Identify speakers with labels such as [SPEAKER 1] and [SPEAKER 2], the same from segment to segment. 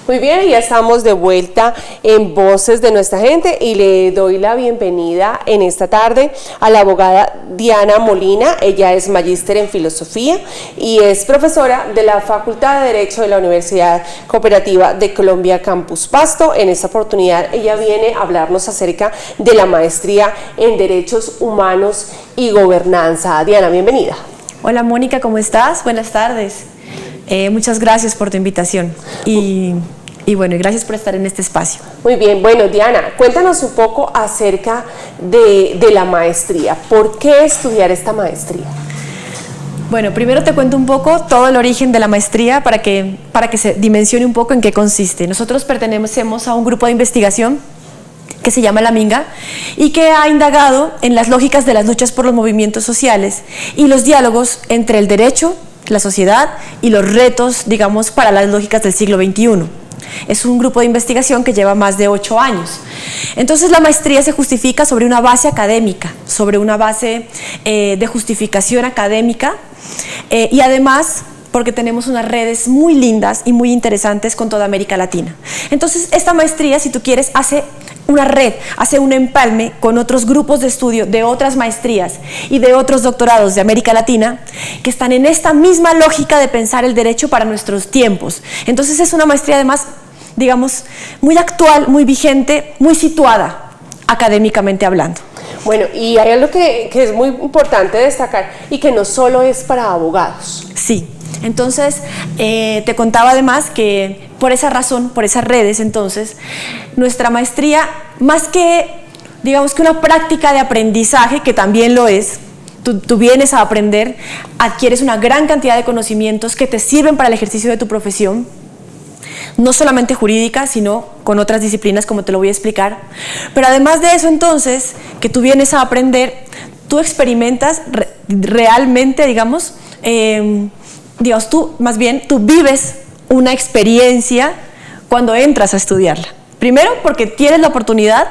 [SPEAKER 1] Muy bien, ya estamos de vuelta en Voces de Nuestra Gente y le doy la bienvenida en esta tarde a la abogada Diana Molina. Ella es magíster en filosofía y es profesora de la Facultad de Derecho de la Universidad Cooperativa de Colombia Campus Pasto. En esta oportunidad ella viene a hablarnos acerca de la maestría en Derechos Humanos y Gobernanza. Diana, bienvenida.
[SPEAKER 2] Hola Mónica, ¿cómo estás? Buenas tardes. Muchas gracias por tu invitación y gracias por estar en este espacio.
[SPEAKER 1] Muy bien, bueno Diana, cuéntanos un poco acerca de la maestría. ¿Por qué estudiar esta maestría?
[SPEAKER 2] Bueno, primero te cuento un poco todo el origen de la maestría para que se dimensione un poco en qué consiste. Nosotros pertenecemos a un grupo de investigación que se llama La Minga y que ha indagado en las lógicas de las luchas por los movimientos sociales y los diálogos entre el derecho, la sociedad y los retos, digamos, para las lógicas del siglo XXI. Es un grupo de investigación que lleva más de 8 años. Entonces la maestría se justifica sobre una base académica, sobre una base de justificación académica y además porque tenemos unas redes muy lindas y muy interesantes con toda América Latina. Entonces esta maestría, si tú quieres, hace una red, hace un empalme con otros grupos de estudio de otras maestrías y de otros doctorados de América Latina que están en esta misma lógica de pensar el derecho para nuestros tiempos. Entonces es una maestría además, digamos, muy actual, muy vigente, muy situada académicamente hablando.
[SPEAKER 1] Bueno, y hay algo que es muy importante destacar y que no solo es para abogados.
[SPEAKER 2] Sí. Entonces, te contaba además que por esa razón, por esas redes, entonces, nuestra maestría, más que, digamos, que una práctica de aprendizaje, que también lo es, tú vienes a aprender, adquieres una gran cantidad de conocimientos que te sirven para el ejercicio de tu profesión, no solamente jurídica, sino con otras disciplinas, como te lo voy a explicar. Pero además de eso, entonces, que tú vienes a aprender, tú experimentas realmente, digamos, tú vives una experiencia cuando entras a estudiarla. Primero, porque tienes la oportunidad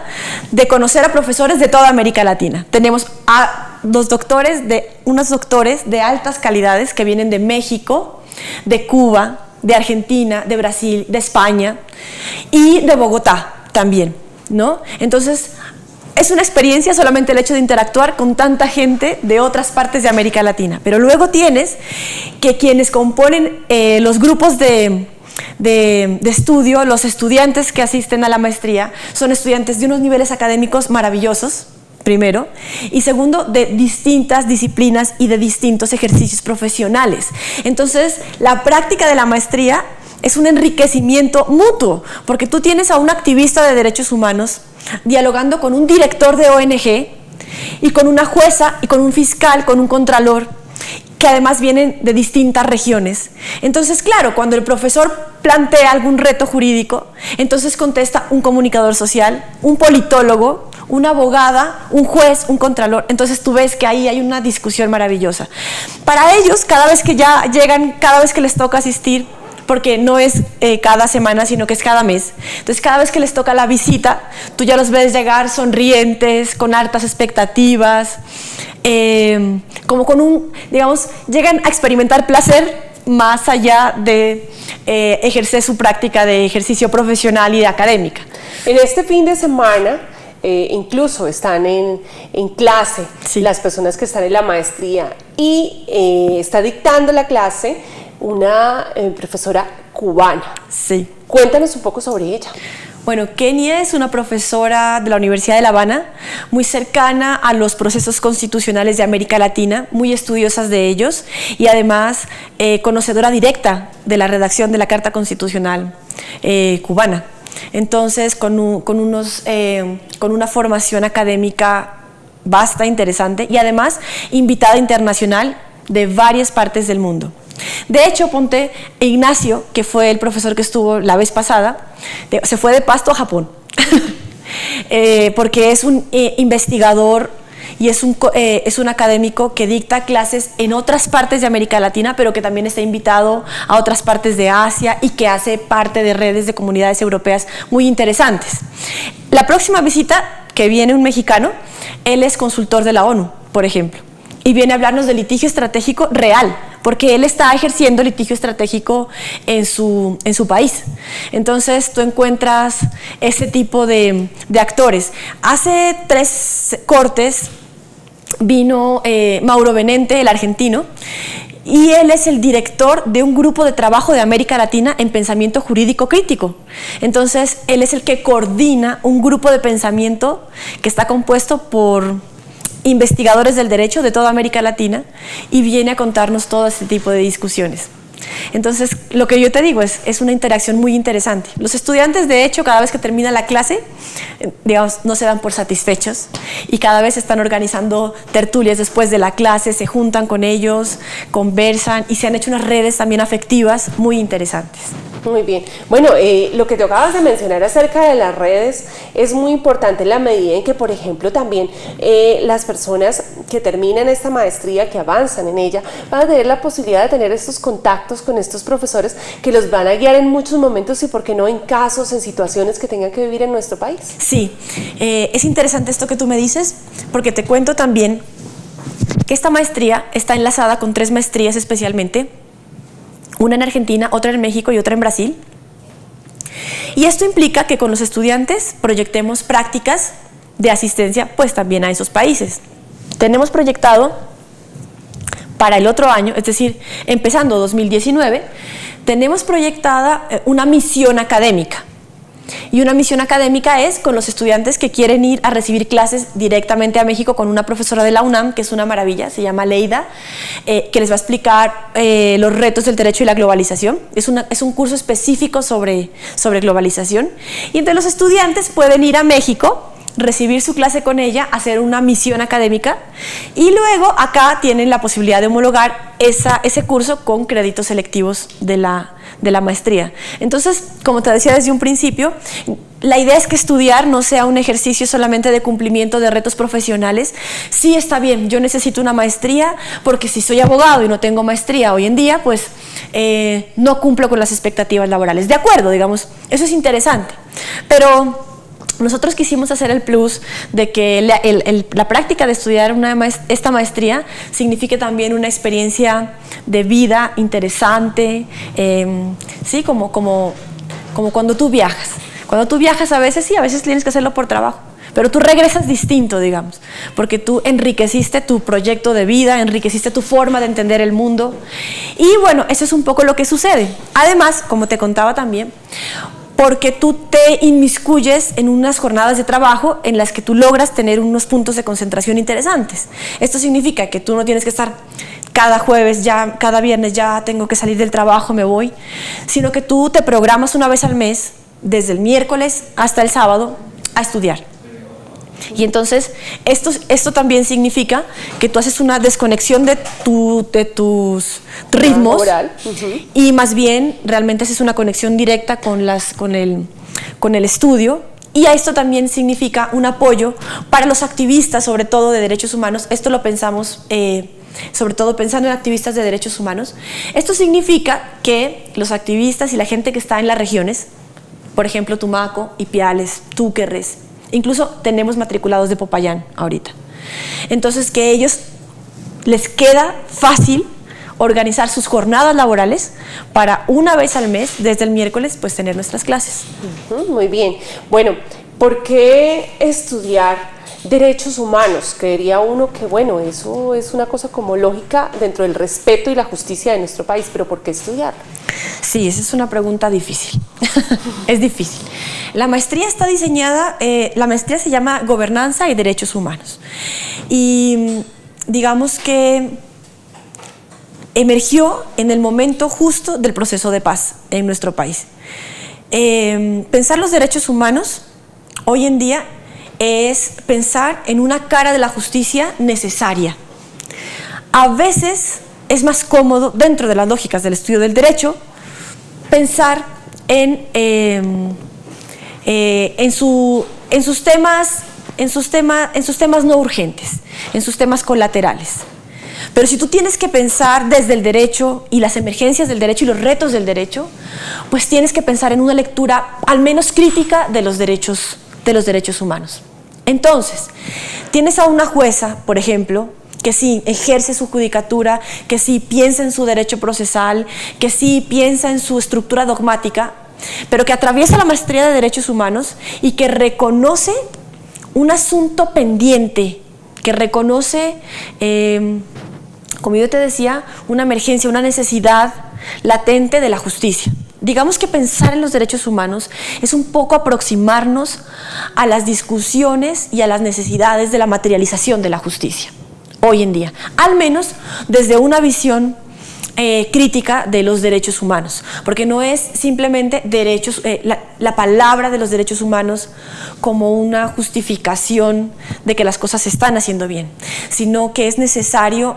[SPEAKER 2] de conocer a profesores de toda América Latina. Tenemos a unos doctores de altas calidades que vienen de México, de Cuba, de Argentina, de Brasil, de España y de Bogotá también, ¿no? Entonces, es una experiencia solamente el hecho de interactuar con tanta gente de otras partes de América Latina. Pero luego tienes que quienes componen los grupos de estudio, los estudiantes que asisten a la maestría, son estudiantes de unos niveles académicos maravillosos, primero, y segundo, de distintas disciplinas y de distintos ejercicios profesionales. Entonces, la práctica de la maestría es un enriquecimiento mutuo, porque tú tienes a un activista de derechos humanos dialogando con un director de ONG y con una jueza y con un fiscal, con un contralor, que además vienen de distintas regiones. Entonces, claro, cuando el profesor plantea algún reto jurídico, entonces contesta un comunicador social, un politólogo, una abogada, un juez, un contralor. Entonces tú ves que ahí hay una discusión maravillosa. Para ellos, cada vez que ya llegan, cada vez que les toca asistir, porque no es cada semana, sino que es cada mes. Entonces, cada vez que les toca la visita, tú ya los ves llegar sonrientes, con hartas expectativas, como con llegan a experimentar placer más allá de ejercer su práctica de ejercicio profesional y de académica.
[SPEAKER 1] En este fin de semana, incluso están en clase, sí, las personas que están en la maestría y está dictando la clase una profesora cubana.
[SPEAKER 2] Sí.
[SPEAKER 1] Cuéntanos un poco sobre ella.
[SPEAKER 2] Bueno, Kenia es una profesora de la Universidad de La Habana, muy cercana a los procesos constitucionales de América Latina, muy estudiosas de ellos y además conocedora directa de la redacción de la Carta Constitucional cubana. Entonces, con una formación académica vasta, interesante y además invitada internacional de varias partes del mundo. De hecho, ponte Ignacio, que fue el profesor que estuvo la vez pasada, se fue de Pasto a Japón, porque es un investigador y es un académico que dicta clases en otras partes de América Latina, pero que también está invitado a otras partes de Asia y que hace parte de redes de comunidades europeas muy interesantes. La próxima visita que viene un mexicano, él es consultor de la ONU, por ejemplo, y viene a hablarnos de litigio estratégico real, porque él está ejerciendo litigio estratégico en su país. Entonces tú encuentras ese tipo de actores. Hace 3 cortes vino Mauro Benente, el argentino, y él es el director de un grupo de trabajo de América Latina en pensamiento jurídico crítico. Entonces, él es el que coordina un grupo de pensamiento que está compuesto por investigadores del derecho de toda América Latina y viene a contarnos todo este tipo de discusiones. Entonces, lo que yo te digo es una interacción muy interesante. Los estudiantes, de hecho, cada vez que termina la clase, digamos, no se dan por satisfechos y cada vez están organizando tertulias después de la clase, se juntan con ellos, conversan y se han hecho unas redes también afectivas muy interesantes.
[SPEAKER 1] Muy bien. Bueno, lo que te acabas de mencionar acerca de las redes es muy importante en la medida en que, por ejemplo, también las personas que terminan esta maestría, que avanzan en ella, van a tener la posibilidad de tener estos contactos con estos profesores que los van a guiar en muchos momentos y, por qué no, en casos, en situaciones que tengan que vivir en nuestro país.
[SPEAKER 2] Sí, es interesante esto que tú me dices, porque te cuento también que esta maestría está enlazada con 3 maestrías especialmente, una en Argentina, otra en México y otra en Brasil. Y esto implica que con los estudiantes proyectemos prácticas de asistencia pues también a esos países. Tenemos proyectado para el otro año, es decir, empezando 2019, tenemos proyectada una misión académica. Y una misión académica es con los estudiantes que quieren ir a recibir clases directamente a México con una profesora de la UNAM, que es una maravilla, se llama Leida, que les va a explicar los retos del derecho y la globalización. Es un curso específico sobre globalización. Y entonces los estudiantes pueden ir a México, recibir su clase con ella, hacer una misión académica y luego acá tienen la posibilidad de homologar ese curso con créditos selectivos de la maestría. Entonces, como te decía desde un principio, la idea es que estudiar no sea un ejercicio solamente de cumplimiento de retos profesionales. Sí, está bien, yo necesito una maestría porque si soy abogado y no tengo maestría hoy en día, pues no cumplo con las expectativas laborales. De acuerdo, digamos, eso es interesante, pero nosotros quisimos hacer el plus de que la práctica de estudiar esta maestría signifique también una experiencia de vida interesante, ¿sí? Como cuando tú viajas. Cuando tú viajas a veces sí, a veces tienes que hacerlo por trabajo, pero tú regresas distinto, digamos, porque tú enriqueciste tu proyecto de vida, enriqueciste tu forma de entender el mundo. Y bueno, eso es un poco lo que sucede. Además, como te contaba también, porque tú te inmiscuyes en unas jornadas de trabajo en las que tú logras tener unos puntos de concentración interesantes. Esto significa que tú no tienes que estar cada jueves, ya cada viernes ya tengo que salir del trabajo, me voy, sino que tú te programas una vez al mes, desde el miércoles hasta el sábado, a estudiar. Y entonces esto también significa que tú haces una desconexión de tus ritmos y más bien realmente haces una conexión directa con el estudio. Y esto también significa un apoyo para los activistas, sobre todo de derechos humanos. Esto lo pensamos sobre todo pensando en activistas de derechos humanos. Esto significa que los activistas y la gente que está en las regiones, por ejemplo Tumaco, Ipiales, Túquerres, incluso tenemos matriculados de Popayán ahorita. Entonces, que a ellos les queda fácil organizar sus jornadas laborales para una vez al mes, desde el miércoles, pues tener nuestras clases.
[SPEAKER 1] Muy bien. Bueno, ¿por qué estudiar derechos humanos? Creería uno que, bueno, eso es una cosa como lógica dentro del respeto y la justicia de nuestro país, pero ¿por qué estudiarlo?
[SPEAKER 2] Sí, esa es una pregunta difícil. Es difícil. La maestría está diseñada, la maestría se llama Gobernanza y Derechos Humanos. Y digamos que emergió en el momento justo del proceso de paz en nuestro país. Pensar los derechos humanos hoy en día es pensar en una cara de la justicia necesaria. A veces es más cómodo, dentro de las lógicas del estudio del derecho, pensar en sus temas no urgentes, en sus temas colaterales. Pero si tú tienes que pensar desde el derecho y las emergencias del derecho y los retos del derecho, pues tienes que pensar en una lectura al menos crítica de los derechos humanos. Entonces, tienes a una jueza, por ejemplo, que sí ejerce su judicatura, que sí piensa en su derecho procesal, que sí piensa en su estructura dogmática, pero que atraviesa la maestría de derechos humanos y que reconoce un asunto pendiente, que reconoce, como yo te decía, una emergencia, una necesidad latente de la justicia. Digamos que pensar en los derechos humanos es un poco aproximarnos a las discusiones y a las necesidades de la materialización de la justicia hoy en día, al menos desde una visión crítica de los derechos humanos, porque no es simplemente derechos, la palabra de los derechos humanos como una justificación de que las cosas se están haciendo bien, sino que es necesario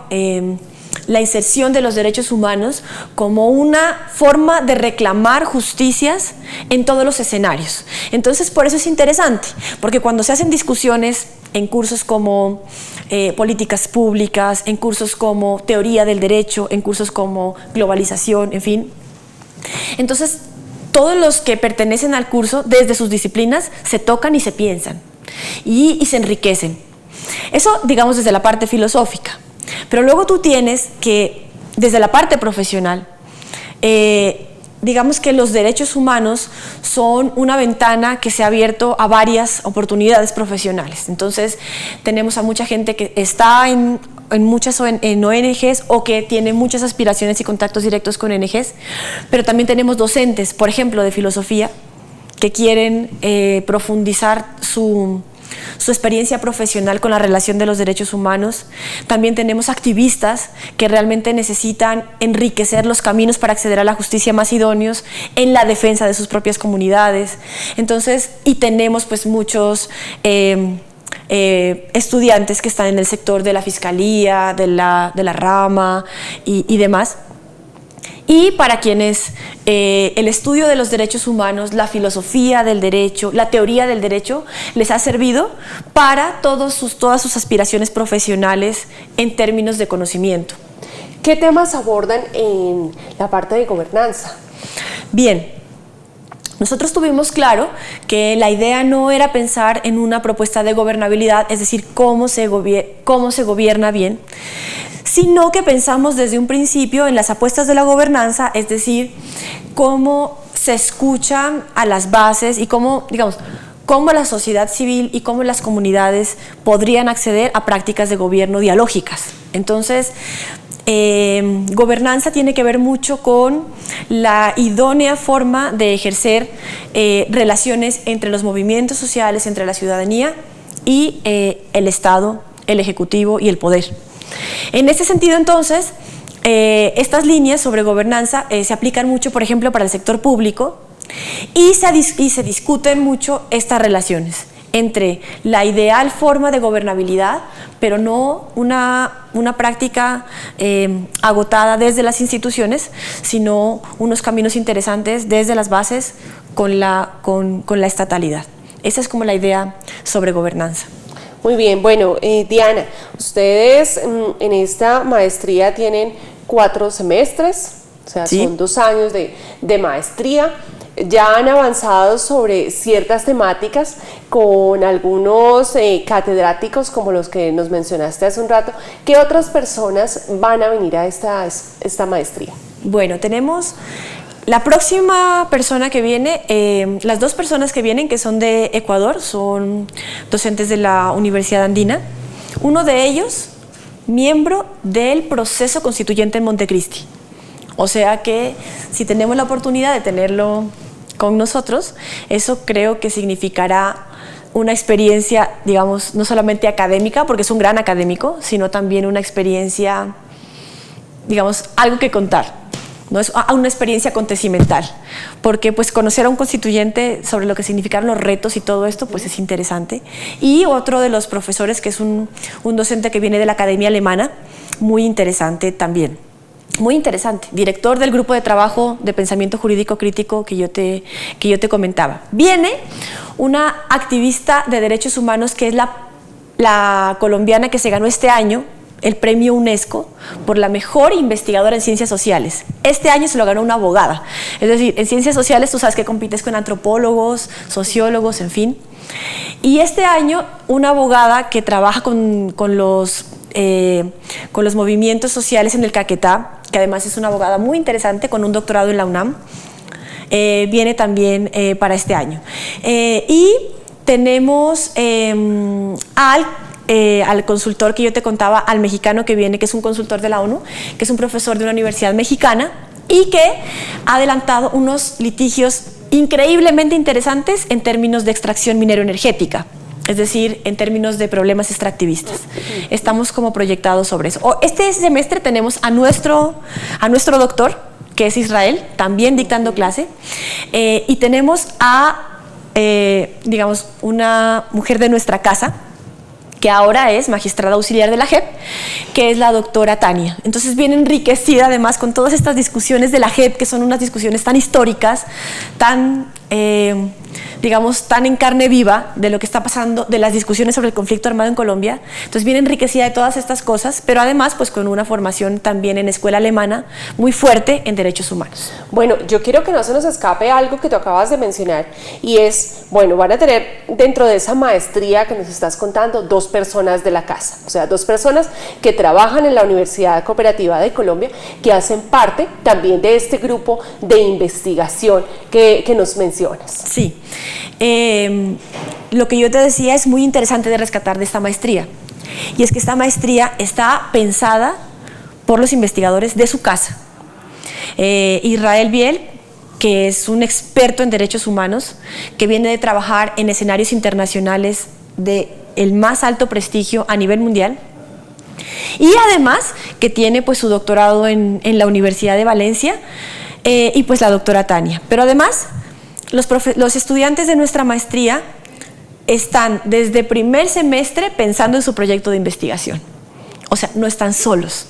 [SPEAKER 2] la inserción de los derechos humanos como una forma de reclamar justicias en todos los escenarios. Entonces, por eso es interesante, porque cuando se hacen discusiones en cursos como políticas públicas, en cursos como teoría del derecho, en cursos como globalización, en fin, entonces todos los que pertenecen al curso, desde sus disciplinas, se tocan y se piensan y se enriquecen. Eso, digamos, desde la parte filosófica. Pero luego tú tienes que, desde la parte profesional, digamos que los derechos humanos son una ventana que se ha abierto a varias oportunidades profesionales. Entonces, tenemos a mucha gente que está en muchas ONGs o que tiene muchas aspiraciones y contactos directos con ONGs, pero también tenemos docentes, por ejemplo, de filosofía, que quieren profundizar su experiencia profesional con la relación de los derechos humanos. También tenemos activistas que realmente necesitan enriquecer los caminos para acceder a la justicia más idóneos en la defensa de sus propias comunidades. Entonces, y tenemos pues muchos estudiantes que están en el sector de la fiscalía, de la rama y demás. Y para quienes el estudio de los derechos humanos, la filosofía del derecho, la teoría del derecho, les ha servido para todas sus aspiraciones profesionales en términos de conocimiento.
[SPEAKER 1] ¿Qué temas abordan en la parte de gobernanza?
[SPEAKER 2] Bien, nosotros tuvimos claro que la idea no era pensar en una propuesta de gobernabilidad, es decir, cómo se gobierna bien, sino que pensamos desde un principio en las apuestas de la gobernanza, es decir, cómo se escuchan a las bases y cómo, digamos, cómo la sociedad civil y cómo las comunidades podrían acceder a prácticas de gobierno dialógicas. Entonces, gobernanza tiene que ver mucho con la idónea forma de ejercer relaciones entre los movimientos sociales, entre la ciudadanía y el Estado, el Ejecutivo y el Poder. En ese sentido, entonces, estas líneas sobre gobernanza se aplican mucho, por ejemplo, para el sector público y se discuten mucho estas relaciones entre la ideal forma de gobernabilidad, pero no una práctica agotada desde las instituciones, sino unos caminos interesantes desde las bases con la estatalidad. Esa es como la idea sobre gobernanza.
[SPEAKER 1] Muy bien, bueno, Diana, ustedes en esta maestría tienen 4 semestres, o sea, ¿sí? Son 2 años de maestría. Ya han avanzado sobre ciertas temáticas con algunos catedráticos como los que nos mencionaste hace un rato. ¿Qué otras personas van a venir a esta maestría?
[SPEAKER 2] Bueno, tenemos la próxima persona que viene, las 2 personas que vienen, que son de Ecuador, son docentes de la Universidad Andina. Uno de ellos, miembro del proceso constituyente en Montecristi. O sea que si tenemos la oportunidad de tenerlo con nosotros, eso creo que significará una experiencia, digamos, no solamente académica, porque es un gran académico, sino también una experiencia, digamos, algo que contar. No es una experiencia acontecimental, porque pues conocer a un constituyente sobre lo que significaron los retos y todo esto pues es interesante. Y otro de los profesores, que es un docente que viene de la Academia Alemana, muy interesante también. Muy interesante, director del grupo de trabajo de pensamiento jurídico crítico que yo te comentaba. Viene una activista de derechos humanos que es la colombiana que se ganó este año el premio UNESCO por la mejor investigadora en ciencias sociales. Este año se lo ganó una abogada. Es decir, en ciencias sociales tú sabes que compites con antropólogos, sociólogos, en fin. Y este año una abogada que trabaja con los con los movimientos sociales en el Caquetá, que además es una abogada muy interesante con un doctorado en la UNAM. Viene también para este año. Y tenemos al consultor que yo te contaba, al mexicano que viene, que es un consultor de la ONU, que es un profesor de una universidad mexicana y que ha adelantado unos litigios increíblemente interesantes en términos de extracción minero-energética. Es decir, en términos de problemas extractivistas. Estamos como proyectados sobre eso. Este semestre tenemos a nuestro doctor, que es Israel, también dictando clase, y tenemos a, digamos, una mujer de nuestra casa, que ahora es magistrada auxiliar de la JEP, que es la doctora Tania. Entonces viene enriquecida además con todas estas discusiones de la JEP, que son unas discusiones tan históricas, tan, digamos, tan en carne viva de lo que está pasando, de las discusiones sobre el conflicto armado en Colombia. Entonces viene enriquecida de todas estas cosas, pero además pues con una formación también en escuela alemana muy fuerte en derechos humanos.
[SPEAKER 1] Bueno, yo quiero que no se nos escape algo que tú acabas de mencionar, y es, bueno, van a tener dentro de esa maestría que nos estás contando 2 personas de la casa, o sea, 2 personas que trabajan en la Universidad Cooperativa de Colombia, que hacen parte también de este grupo de investigación que nos mencionas.
[SPEAKER 2] Sí. Lo que yo te decía es muy interesante de rescatar de esta maestría, y es que esta maestría está pensada por los investigadores de su casa. Israel Biel, que es un experto en derechos humanos, que viene de trabajar en escenarios internacionales de el más alto prestigio a nivel mundial, y además que tiene pues su doctorado en la Universidad de Valencia, y pues la doctora Tania. Pero además los estudiantes de nuestra maestría están desde primer semestre pensando en su proyecto de investigación. O sea, no están solos.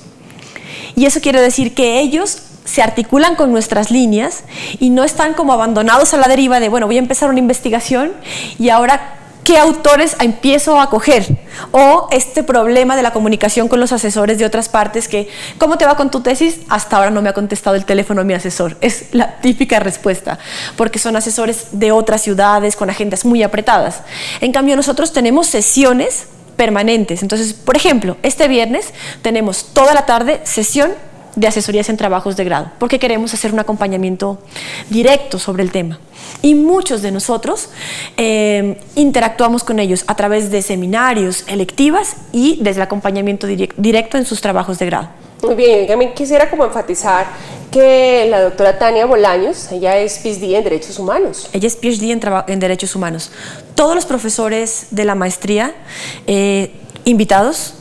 [SPEAKER 2] Y eso quiere decir que ellos se articulan con nuestras líneas y no están como abandonados a la deriva de, bueno, voy a empezar una investigación y ahora, ¿qué autores empiezo a coger? O este problema de la comunicación con los asesores de otras partes que, ¿cómo te va con tu tesis? Hasta ahora no me ha contestado el teléfono mi asesor. Es la típica respuesta, porque son asesores de otras ciudades con agendas muy apretadas. En cambio, nosotros tenemos sesiones permanentes. Entonces, por ejemplo, este viernes tenemos toda la tarde sesión de asesorías en trabajos de grado, porque queremos hacer un acompañamiento directo sobre el tema. Y muchos de nosotros interactuamos con ellos a través de seminarios, electivas y desde el acompañamiento directo en sus trabajos de grado.
[SPEAKER 1] Muy bien, también quisiera como enfatizar que la doctora Tania Bolaños, ella es PhD en Derechos Humanos.
[SPEAKER 2] Ella es PhD en Derechos Humanos. Todos los profesores de la maestría invitados,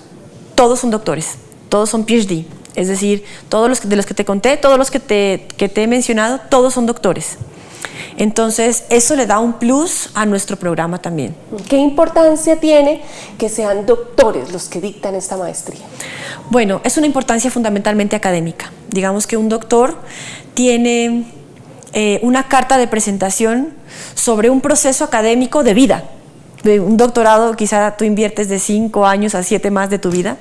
[SPEAKER 2] todos son doctores, todos son PhD. Es decir, todos los de los que te conté, todos los que te he mencionado, todos son doctores. Entonces, eso le da un plus a nuestro programa también.
[SPEAKER 1] ¿Qué importancia tiene que sean doctores los que dictan esta maestría?
[SPEAKER 2] Bueno, es una importancia fundamentalmente académica. Digamos que un doctor tiene una carta de presentación sobre un proceso académico de vida. Un doctorado quizá tú inviertes de 5 años a 7 más de tu vida,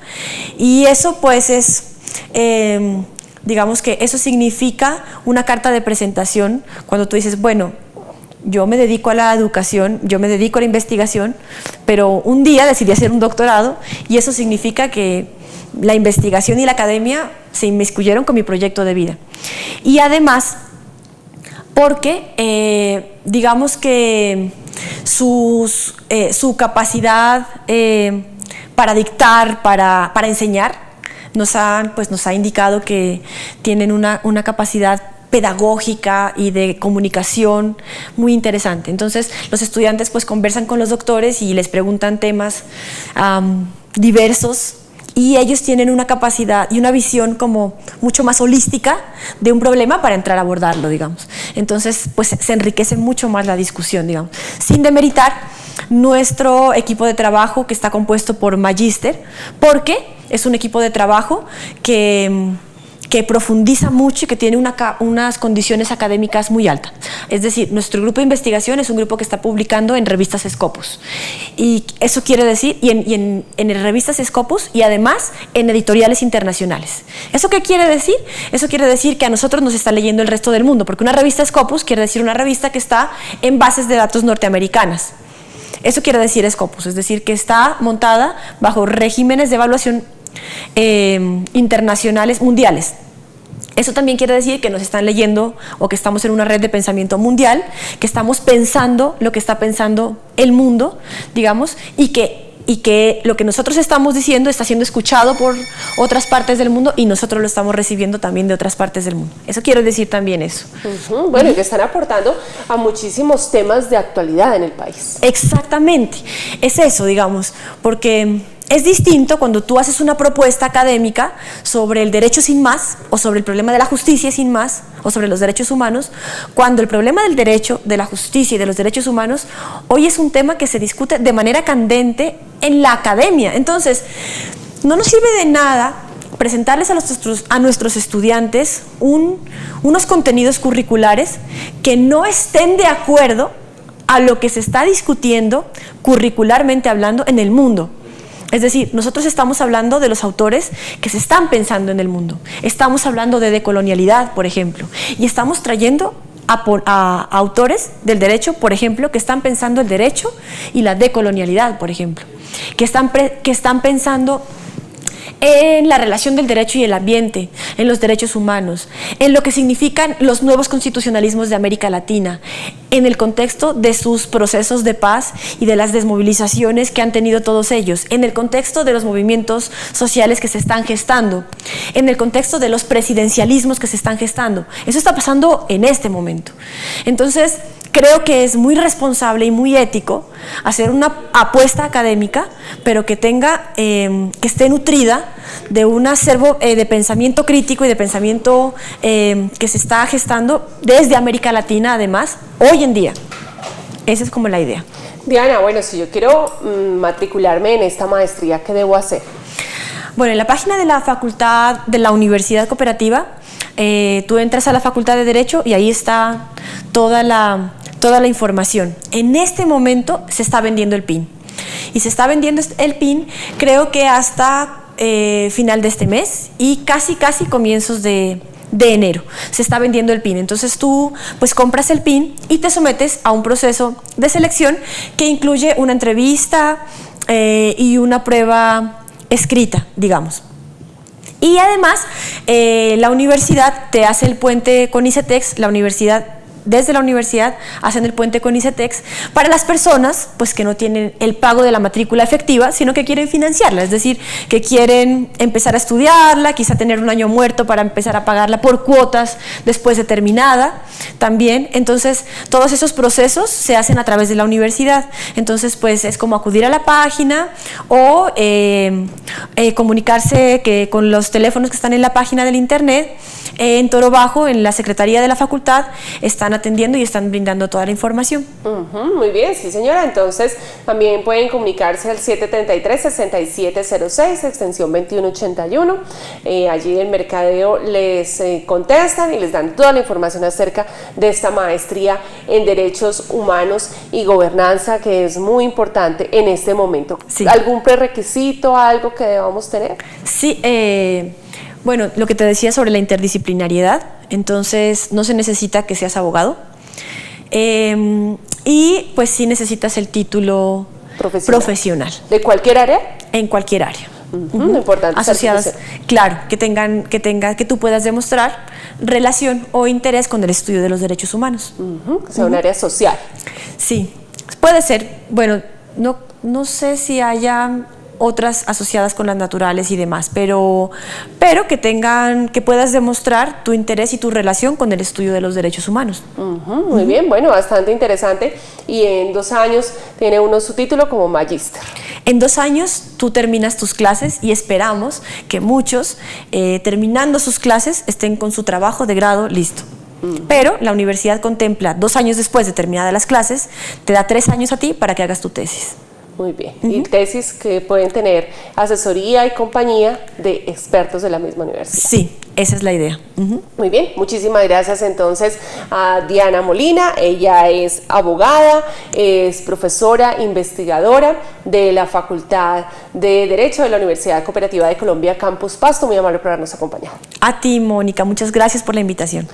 [SPEAKER 2] y eso pues es... digamos que eso significa una carta de presentación cuando tú dices, bueno, yo me dedico a la educación, yo me dedico a la investigación, pero un día decidí hacer un doctorado, y eso significa que la investigación y la academia se inmiscuyeron con mi proyecto de vida. Y además, porque digamos que su capacidad para dictar, para enseñar, nos ha indicado que tienen una capacidad pedagógica y de comunicación muy interesante. Entonces los estudiantes pues conversan con los doctores y les preguntan temas diversos, y ellos tienen una capacidad y una visión como mucho más holística de un problema para entrar a abordarlo, digamos. Entonces pues se enriquece mucho más la discusión, digamos, sin demeritar nuestro equipo de trabajo, que está compuesto por magíster, porque es un equipo de trabajo que profundiza mucho y que tiene unas condiciones académicas muy altas. Es decir, nuestro grupo de investigación es un grupo que está publicando en revistas Scopus. Y eso quiere decir, en revistas Scopus, y además en editoriales internacionales. ¿Eso qué quiere decir? Eso quiere decir que a nosotros nos está leyendo el resto del mundo, porque una revista Scopus quiere decir una revista que está en bases de datos norteamericanas. Eso quiere decir Scopus, es decir, que está montada bajo regímenes de evaluación internacionales mundiales. Eso también quiere decir que nos están leyendo o que estamos en una red de pensamiento mundial, que estamos pensando lo que está pensando el mundo, digamos, y que lo que nosotros estamos diciendo está siendo escuchado por otras partes del mundo y nosotros lo estamos recibiendo también de otras partes del mundo. Eso quiere decir también eso.
[SPEAKER 1] Bueno, y que están aportando a muchísimos temas de actualidad en el país.
[SPEAKER 2] Exactamente, es eso, digamos, porque es distinto cuando tú haces una propuesta académica sobre el derecho sin más, o sobre el problema de la justicia sin más, o sobre los derechos humanos, cuando el problema del derecho, de la justicia y de los derechos humanos, hoy es un tema que se discute de manera candente en la academia. Entonces, no nos sirve de nada presentarles a nuestros estudiantes unos contenidos curriculares que no estén de acuerdo a lo que se está discutiendo curricularmente hablando en el mundo. Es decir, nosotros estamos hablando de los autores que se están pensando en el mundo. Estamos hablando de decolonialidad, por ejemplo, y estamos trayendo a autores del derecho, por ejemplo, que están pensando el derecho y la decolonialidad, por ejemplo, que están pensando en la relación del derecho y el ambiente, en los derechos humanos, en lo que significan los nuevos constitucionalismos de América Latina, en el contexto de sus procesos de paz y de las desmovilizaciones que han tenido todos ellos, en el contexto de los movimientos sociales que se están gestando, en el contexto de los presidencialismos que se están gestando. Eso está pasando en este momento. Entonces, creo que es muy responsable y muy ético hacer una apuesta académica, pero que tenga, que esté nutrida de un acervo de pensamiento crítico y de pensamiento que se está gestando desde América Latina, además, hoy en día. Esa es como la idea.
[SPEAKER 1] Diana, bueno, si yo quiero matricularme en esta maestría, ¿qué debo hacer?
[SPEAKER 2] Bueno, en la página de la facultad de la Universidad Cooperativa, tú entras a la Facultad de Derecho y ahí está toda la información. En este momento se está vendiendo el PIN. Y se está vendiendo el PIN, creo que hasta final de este mes y casi comienzos de enero. Se está vendiendo el PIN. Entonces tú pues compras el PIN y te sometes a un proceso de selección que incluye una entrevista y una prueba escrita, digamos. Y además la universidad te hace el puente con ICETEX, desde la universidad hacen el puente con ICETEX para las personas pues, que no tienen el pago de la matrícula efectiva, sino que quieren financiarla, es decir, que quieren empezar a estudiarla, quizá tener un año muerto para empezar a pagarla por cuotas después de terminada también. Entonces, todos esos procesos se hacen a través de la universidad. Entonces, pues es como acudir a la página o comunicarse con los teléfonos que están en la página del internet. En Toro Bajo, en la Secretaría de la Facultad, están atendiendo y están brindando toda la información.
[SPEAKER 1] Muy bien, sí señora. Entonces también pueden comunicarse al 733-6706, extensión 2181. Allí el mercadeo les contestan y les dan toda la información acerca de esta maestría en Derechos Humanos y Gobernanza, que es muy importante en este momento. Sí. ¿Algún prerequisito, algo que debamos tener?
[SPEAKER 2] Sí, bueno, lo que te decía sobre la interdisciplinariedad, entonces no se necesita que seas abogado y pues sí necesitas el título profesional.
[SPEAKER 1] ¿De cualquier área?
[SPEAKER 2] En cualquier área.
[SPEAKER 1] Importante.
[SPEAKER 2] Asociadas, claro, que tú puedas demostrar relación o interés con el estudio de los derechos humanos.
[SPEAKER 1] O sea, un área social.
[SPEAKER 2] Sí, puede ser, bueno, no sé si haya otras asociadas con las naturales y demás, pero que puedas demostrar tu interés y tu relación con el estudio de los derechos humanos.
[SPEAKER 1] Muy bien, bueno, bastante interesante. Y en 2 años tiene uno su título como magíster.
[SPEAKER 2] En 2 años tú terminas tus clases y esperamos que muchos, terminando sus clases, estén con su trabajo de grado listo. Pero la universidad contempla 2 años después de terminadas las clases, te da 3 años a ti para que hagas tu tesis.
[SPEAKER 1] Muy bien. Y tesis que pueden tener asesoría y compañía de expertos de la misma universidad.
[SPEAKER 2] Sí, esa es la idea.
[SPEAKER 1] Muy bien, muchísimas gracias entonces a Diana Molina. Ella es abogada, es profesora, investigadora de la Facultad de Derecho de la Universidad Cooperativa de Colombia, Campus Pasto. Muy amable por habernos acompañado.
[SPEAKER 2] A ti, Mónica, muchas gracias por la invitación.